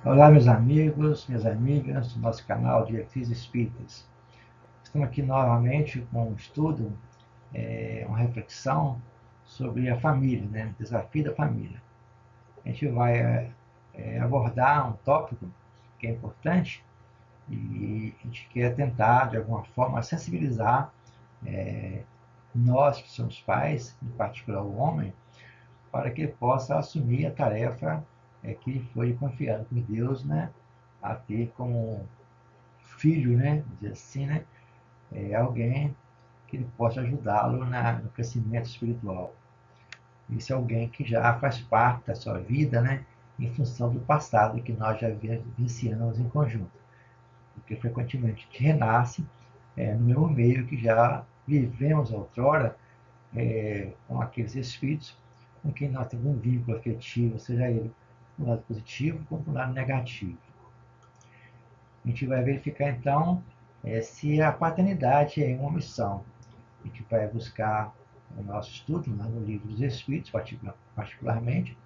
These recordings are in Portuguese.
Olá, meus amigos, minhas amigas do nosso canal Diretrizes Espíritas. Estamos aqui novamente com um estudo, uma reflexão sobre a família, né? O desafio da família. A gente vai abordar um tópico que é importante e a gente quer tentar, de alguma forma, sensibilizar nós que somos pais, em particular o homem, para que ele possa assumir a tarefa que lhe foi confiada por Deus, né? A ter como filho, né, dizer assim, né, alguém que ele possa ajudá-lo no crescimento espiritual. Esse é alguém que já faz parte da sua vida, né, em função do passado que nós já vivenciamos em conjunto. Porque frequentemente a gente renasce no mesmo meio que já vivemos outrora com aqueles espíritos com quem nós temos um vínculo afetivo, seja ele do lado positivo como do lado negativo. A gente vai verificar então se a paternidade é uma missão. A gente vai buscar o nosso estudo no livro dos Espíritos, particularmente,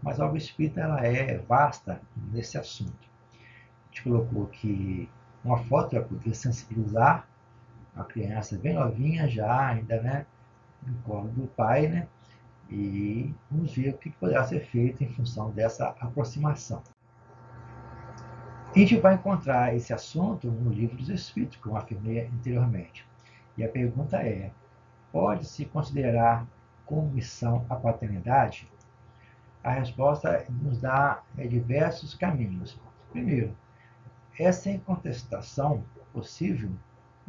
mas a obra espírita ela é vasta nesse assunto. A gente colocou aqui uma foto para poder sensibilizar a criança bem novinha já, ainda né, no colo do pai, né? E vamos ver o que poderá ser feito em função dessa aproximação. A gente vai encontrar esse assunto no livro dos Espíritos, como afirmei anteriormente. E a pergunta é: pode-se considerar como missão a paternidade? A resposta nos dá diversos caminhos. Primeiro, é sem contestação possível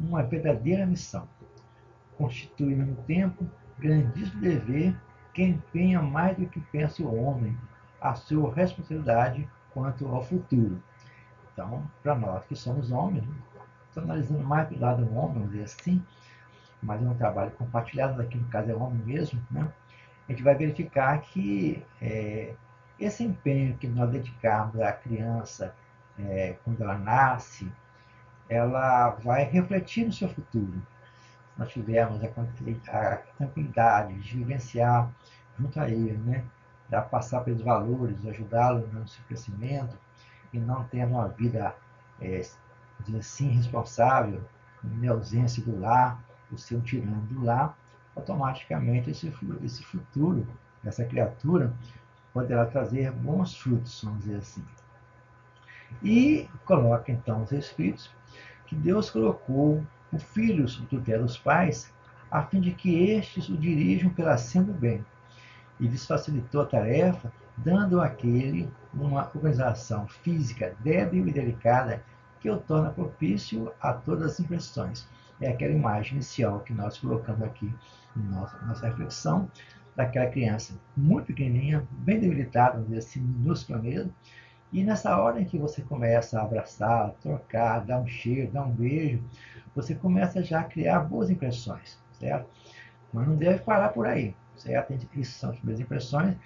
uma verdadeira missão. Constitui, ao mesmo tempo, grandíssimo dever que empenha mais do que pensa o homem a sua responsabilidade quanto ao futuro. Então, para nós que somos homens, estou analisando mais do lado do homem, vamos dizer assim, mas é um trabalho compartilhado, aqui no caso é homem mesmo, né? A gente vai verificar que esse empenho que nós dedicarmos à criança quando ela nasce, ela vai refletir no seu futuro. Se nós tivermos a tranquilidade de vivenciar junto a ele, né? De passar pelos valores, ajudá-lo no seu crescimento e não tendo uma vida, assim, responsável, em ausência do lar, o seu tirano do lar, automaticamente esse futuro, essa criatura, poderá trazer bons frutos, vamos dizer assim. E coloca então os Espíritos que Deus colocou o filho sob tutela dos pais, a fim de que estes o dirijam pela senda do bem, e lhes facilitou a tarefa, dando àquele uma organização física débil e delicada que o torna propício a todas as impressões. É aquela imagem inicial que nós colocamos aqui na nossa reflexão, daquela criança muito pequenininha, bem debilitada, vamos dizer assim, minúscula mesmo, e nessa hora em que você começa a abraçar, trocar, dar um cheiro, dar um beijo, você começa já a criar boas impressões, certo? Mas não deve parar por aí, certo? Isso são as primeiras impressões,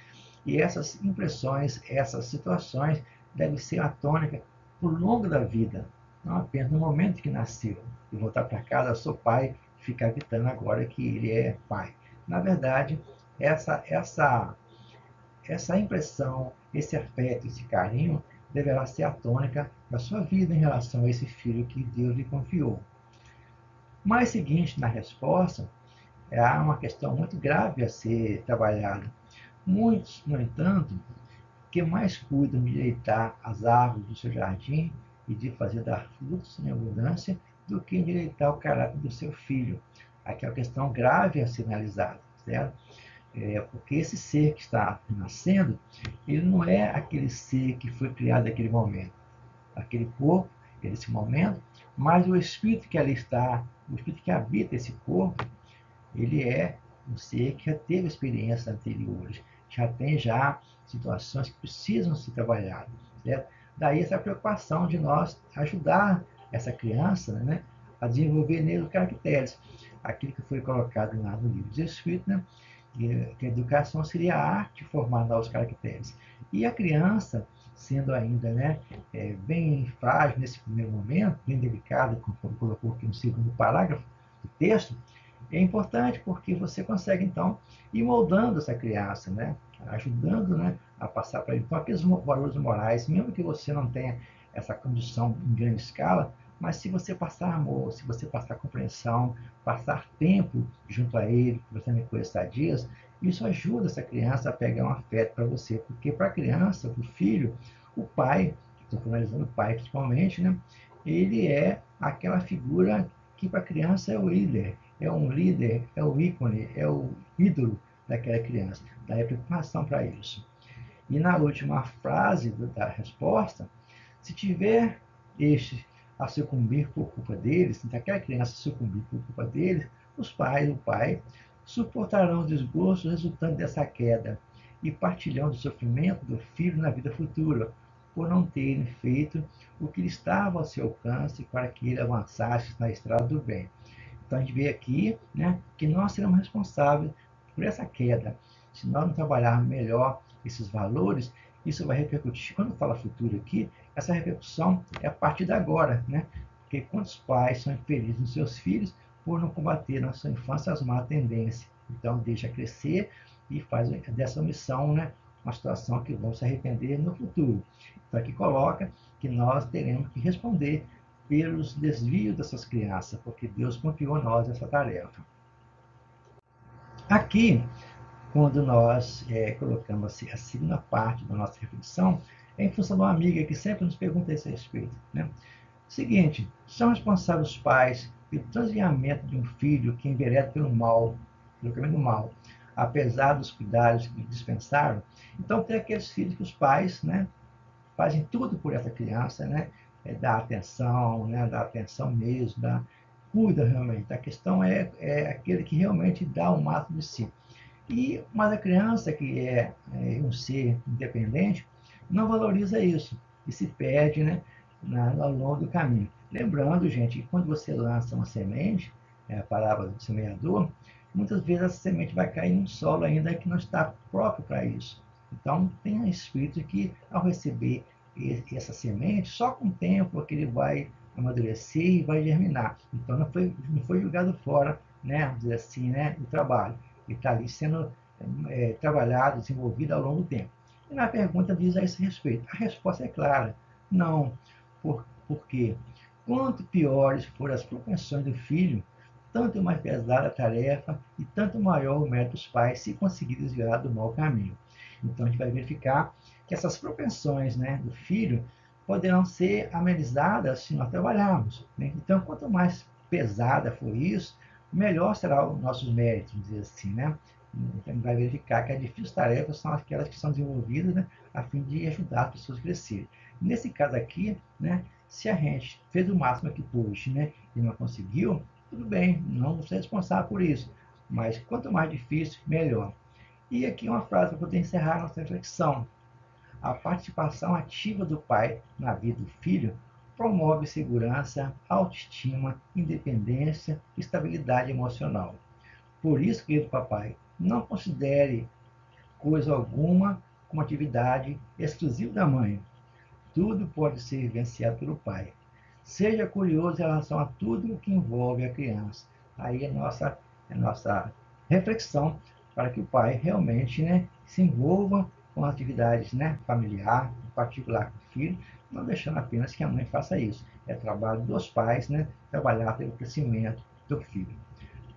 e essas impressões, essas situações, devem ser a tônica por longo da vida, não apenas no momento que nasceu. E voltar para casa, sou pai, ficar gritando agora que ele é pai. Na verdade, essa impressão, esse afeto, esse carinho, deverá ser a tônica da sua vida em relação a esse filho que Deus lhe confiou. Mais seguinte na resposta, há uma questão muito grave a ser trabalhada. Muitos, no entanto, que mais cuidam de endireitar as árvores do seu jardim e de fazer dar frutos em abundância do que endireitar o caráter do seu filho. Aqui é uma questão grave a ser analisada, certo? Porque esse ser que está nascendo, ele não é aquele ser que foi criado naquele momento, aquele corpo, nesse momento, mas o espírito que ali está, o espírito que habita esse corpo, ele é um ser que já teve experiências anteriores, já tem já situações que precisam ser trabalhadas, certo? Daí essa preocupação de nós ajudar essa criança, né, a desenvolver nele os caracteres, aquilo que foi colocado lá no livro dos Espíritos, né, que a educação seria a arte de formar novos caracteres. E a criança, sendo ainda né, bem frágil nesse primeiro momento, bem delicada, como colocou aqui no segundo parágrafo do texto, é importante porque você consegue, então, ir moldando essa criança, né? Ajudando né, a passar para ele. Então, aqueles valores morais, mesmo que você não tenha essa condição em grande escala, mas se você passar amor, se você passar compreensão, passar tempo junto a ele, conversando com estadias, isso ajuda essa criança a pegar um afeto para você, porque para a criança, para o filho, o pai, estou finalizando o pai principalmente, né? Ele é aquela figura que para a criança é o líder, é um líder, é o ícone, é o ídolo daquela criança. Daí a preocupação para isso. E na última frase da resposta, se tiver este a sucumbir por culpa deles, se aquela criança sucumbir por culpa deles, os pais, o pai, suportarão os desgostos resultantes dessa queda e partilhão do sofrimento do filho na vida futura, por não terem feito o que estava ao seu alcance para que ele avançasse na estrada do bem. Então a gente vê aqui, né, que nós seremos responsáveis por essa queda. Se nós não trabalharmos melhor esses valores, isso vai repercutir. Quando fala futuro aqui, essa repercussão é a partir de agora, né? Porque quantos pais são infelizes nos seus filhos por não combater na sua infância as más tendências? Então deixa crescer e faz dessa omissão, né, uma situação que vão se arrepender no futuro. Então aqui coloca que nós teremos que responder pelos desvios dessas crianças, porque Deus confiou a nós essa tarefa. Aqui, quando nós colocamos a segunda parte da nossa reflexão, é em função de uma amiga que sempre nos pergunta a esse respeito. Né? Seguinte, são responsáveis os pais pelo transviamento de um filho que envereda pelo mal, pelo caminho do mal, apesar dos cuidados que dispensaram? Então, tem aqueles filhos que os pais, né, fazem tudo por essa criança, né? Dá atenção mesmo, cuida realmente. A questão é aquele que realmente dá o máximo de si. Mas a criança que é um ser independente não valoriza isso e se perde, né, ao longo do caminho. Lembrando, gente, que quando você lança uma semente, a palavra do semeador, muitas vezes essa semente vai cair num solo ainda que não está próprio para isso. Então, tenha espírito que, ao receber essa semente, só com o tempo que ele vai amadurecer e vai germinar. Então, não foi jogado fora, né, vamos dizer assim, né, o trabalho. Ele está ali sendo trabalhado, desenvolvido ao longo do tempo. E na pergunta diz a esse respeito. A resposta é clara: não. Porque quanto piores forem as propensões do filho, tanto mais pesada a tarefa e tanto maior o mérito dos pais se conseguir desviar do mau caminho. Então a gente vai verificar que essas propensões, né, do filho poderão ser amenizadas se nós trabalharmos. Né? Então, quanto mais pesada for isso, melhor será os nossos méritos, vamos dizer assim, né? Então, vai verificar que as difíceis tarefas são aquelas que são desenvolvidas, né, a fim de ajudar as pessoas a crescerem. Nesse caso aqui, né, se a gente fez o máximo que pôde, né, e não conseguiu, tudo bem, não vou ser responsável por isso. Mas quanto mais difícil, melhor. E aqui uma frase para poder encerrar a nossa reflexão. A participação ativa do pai na vida do filho promove segurança, autoestima, independência e estabilidade emocional. Por isso, querido papai, não considere coisa alguma como atividade exclusiva da mãe. Tudo pode ser vivenciado pelo pai. Seja curioso em relação a tudo o que envolve a criança. Aí é nossa reflexão para que o pai realmente, né, se envolva com atividades, né, familiar, em particular com o filho, não deixando apenas que a mãe faça isso. É trabalho dos pais, né, trabalhar pelo crescimento do filho.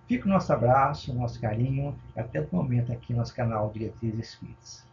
Fica o nosso abraço, o nosso carinho, até o momento aqui no nosso canal Diretrizes Espíritas.